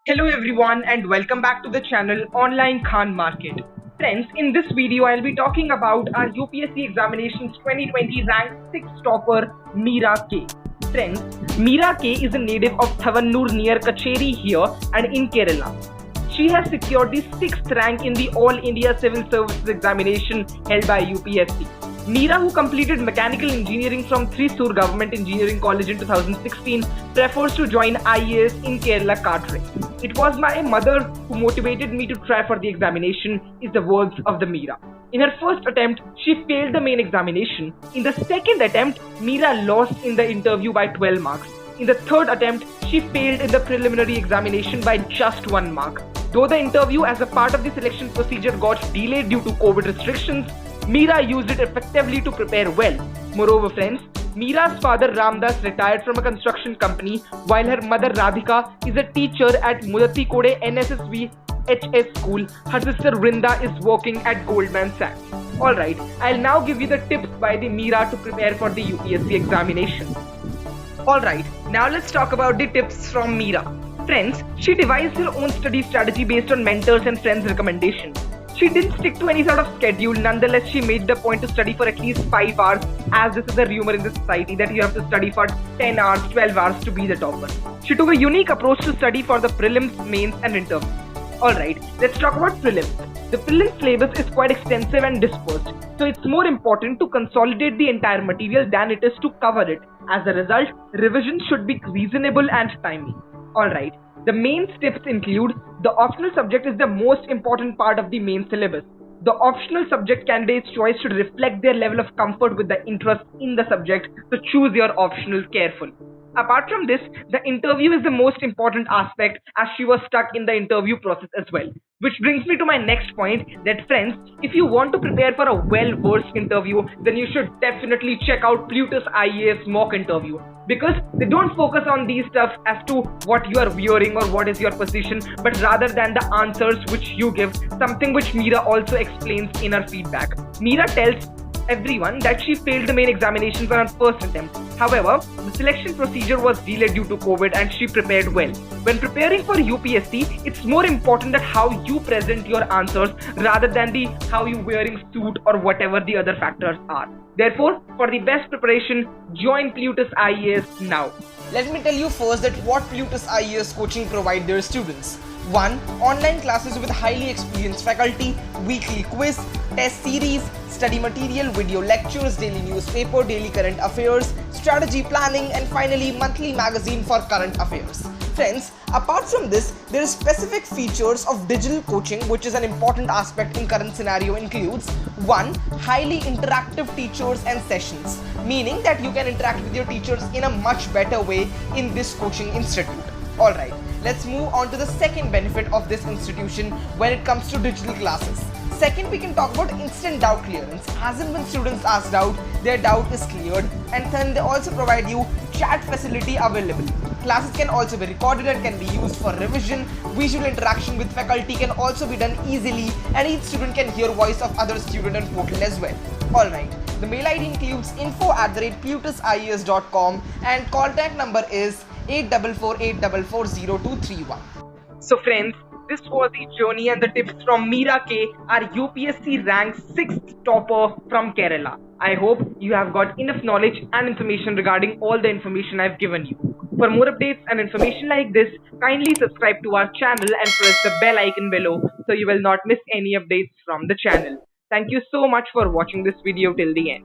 Hello everyone and welcome back to the channel Online Khan Market. Friends, in this video I'll be talking about our UPSC examinations 2020 rank 6 topper Meera K. Friends, Meera K is a native of Thavannur near Kacheri here and in Kerala. She has secured the 6th rank in the All India Civil Services examination held by UPSC. Meera, who completed mechanical engineering from Thrissur Government Engineering College in 2016, prefers to join IAS in Kerala Kadre. It was my mother who motivated me to try for the examination, is the words of the Meera. In her first attempt, she failed the main examination. In the second attempt, Meera lost in the interview by 12 marks. In the third attempt, she failed in the preliminary examination by just 1 mark. Though the interview as a part of the selection procedure got delayed due to COVID restrictions, Meera used it effectively to prepare well. Moreover, friends, Meera's father Ramdas retired from a construction company while her mother Radhika is a teacher at Mudatikode NSSV HS school. Her sister Vrinda is working at Goldman Sachs. Alright, I'll now give you the tips by the Meera to prepare for the UPSC examination. Alright, now let's talk about the tips from Meera. Friends, she devised her own study strategy based on mentors and friends' recommendations. She didn't stick to any sort of schedule. Nonetheless, she made the point to study for at least 5 hours, as this is a rumor in the society that you have to study for 10 hours, 12 hours to be the topper. She took a unique approach to study for the prelims, mains and interviews. Alright, let's talk about prelims. The prelims syllabus is quite extensive and dispersed, so it's more important to consolidate the entire material than it is to cover it. As a result, revision should be reasonable and timely. Alright, the main tips include the optional subject is the most important part of the main syllabus. The optional subject candidate's choice should reflect their level of comfort with the interest in the subject, so choose your optional carefully. Apart from this, the interview is the most important aspect as she was stuck in the interview process as well. Which brings me to my next point that friends, if you want to prepare for a well-versed interview, then you should definitely check out Plutus IAS mock interview. Because they don't focus on these stuff as to what you are wearing or what is your position, but rather than the answers which you give, something which Meera also explains in her feedback. Meera tells everyone that she failed the main examinations on her first attempt. However, the selection procedure was delayed due to COVID and she prepared well. When preparing for UPSC, it's more important that how you present your answers rather than the how you wearing suit or whatever the other factors are. Therefore, for the best preparation, join Plutus IAS now. Let me tell you first that what Plutus IAS coaching provide their students. 1. Online classes with highly experienced faculty, weekly quiz, test series, study material, video lectures, daily newspaper, daily current affairs, strategy planning, and finally monthly magazine for current affairs. Friends, apart from this, there is specific features of digital coaching which is an important aspect in current scenario includes 1. Highly interactive teachers and sessions, meaning that you can interact with your teachers in a much better way in this coaching institute. Alright, let's move on to the second benefit of this institution when it comes to digital classes. Second, we can talk about instant doubt clearance, as in when students ask doubt, their doubt is cleared, and then they also provide you chat facility available. Classes can also be recorded and can be used for revision. Visual interaction with faculty can also be done easily, and each student can hear voice of other student on portal as well. Alright, the mail ID includes info@plutusias.com and contact number is 8448440231. So friends, this was the journey and the tips from Meera K, our UPSC rank 6th topper from Kerala. I hope you have got enough knowledge and information regarding all the information I've given you. For more updates and information like this, kindly subscribe to our channel and press the bell icon below so you will not miss any updates from the channel. Thank you so much for watching this video till the end.